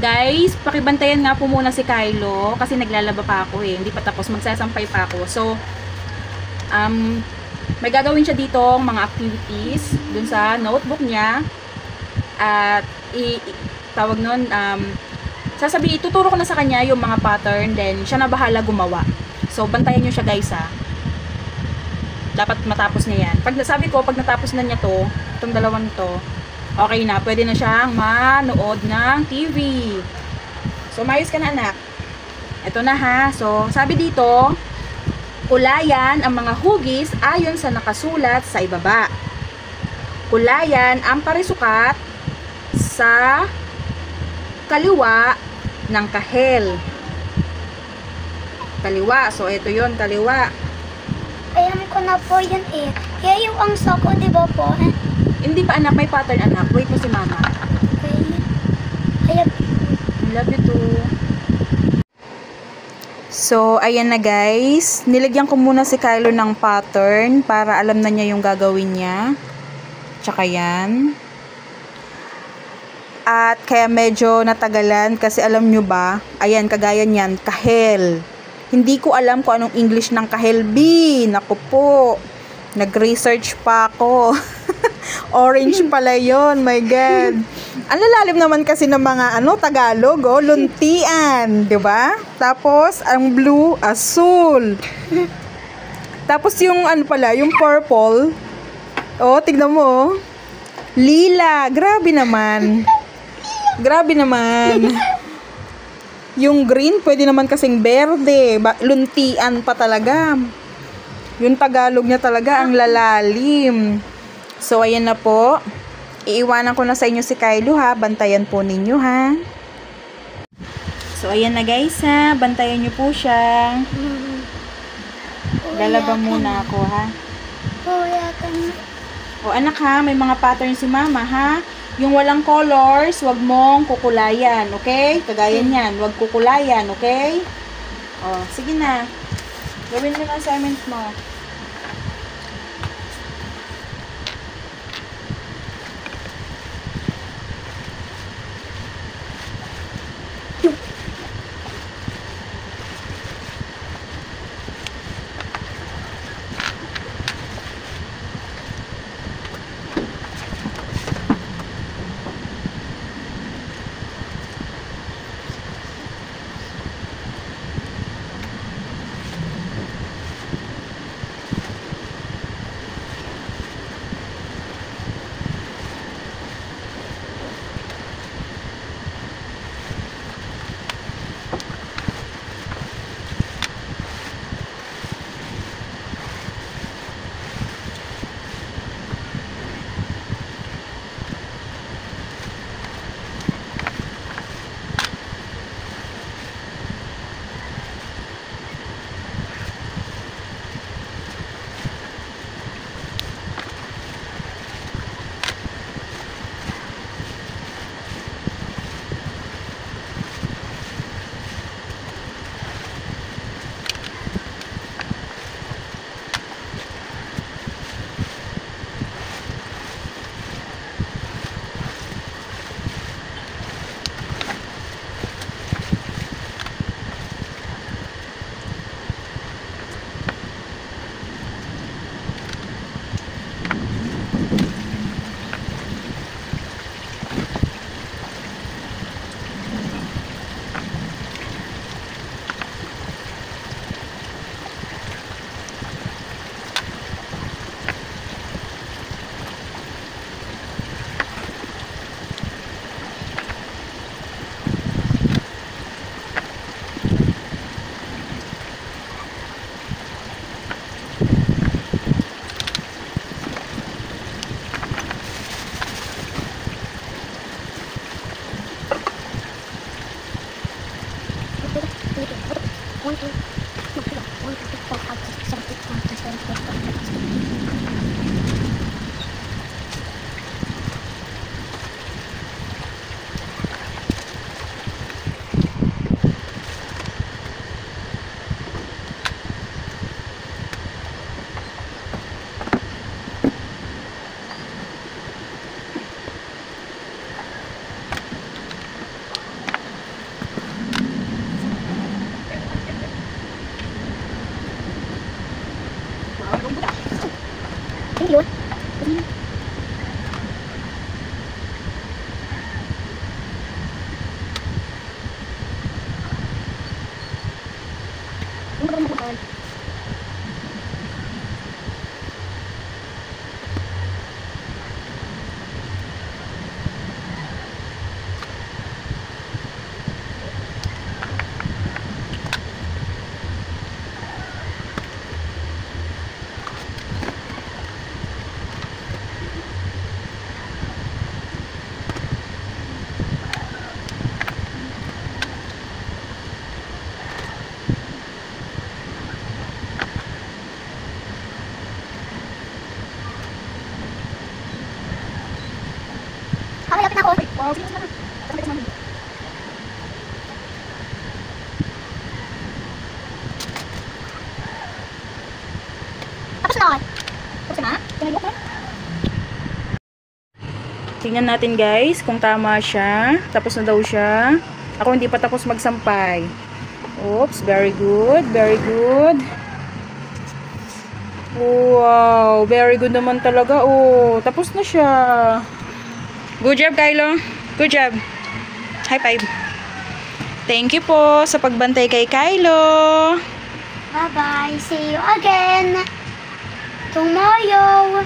Guys, pakibantayan nga po muna si Kylo kasi naglalaba pa ako eh. Hindi pa tapos, magsasampay pa ako. So, may gagawin siya dito mga activities dun sa notebook niya. At tawag nun, tuturo ko na sa kanya yung mga pattern, then siya na bahala gumawa. So, bantayan nyo siya guys ha. Dapat matapos niya yan. Sabi ko, pag natapos na niya to, itong dalawang to, okay na, pwede na siyang manood ng TV. So, mayos ka na anak. Ito na ha. So, sabi dito, kulayan ang mga hugis ayon sa nakasulat sa ibaba. Kulayan ang parisukat sa kaliwa ng kahel. Kaliwa. So, ito yon kaliwa. Ayan ko na po yun eh. Kaya yung ang soko, di ba po? Hindi pa anak, may pattern anak. Wait mo si mama. Okay. I love you too. So, ayan na guys. Nilagyan ko muna si Kylo ng pattern para alam na niya yung gagawin niya. Tsaka yan. At kaya medyo natagalan kasi alam nyo ba, ayan, kagaya niyan, kahel. Hindi ko alam kung anong English ng kahel B. Naku po. Nag-research pa ako. Orange pala yun. My God. Ang lalalim naman kasi ng mga Tagalog, luntian, 'di ba? Tapos ang blue, asul. Tapos yung pala, yung purple. Tignan mo. Lila. Grabe naman. Grabe naman. Yung green, pwede naman kasing berde. Luntian pa talaga. Yung Tagalog niya talaga, ang lalalim. So, ayan na po. Iiwanan ko na sa inyo si Kylo ha. Bantayan po ninyo ha. So, ayan na guys ha. Bantayan nyo po siya. Lalaba muna ako ha. O anak ha, may mga pattern si mama ha. Yung walang colors, wag mong kukulayan, okay? Kagaya niyan, wag kukulayan, okay? Sige na. Gawin mo na assignment mo. Tapos na. Tapos na? Tinagok na? Tingnan natin guys kung tama siya. Tapos na daw siya. Ako hindi pa tapos magsampay. Oops, very good. Very good. Wow, very good naman talaga. Oh, tapos na siya. Good job, Kylo. Good job. High five. Thank you po sa pagbantay kay Kylo. Bye-bye. See you again tomorrow.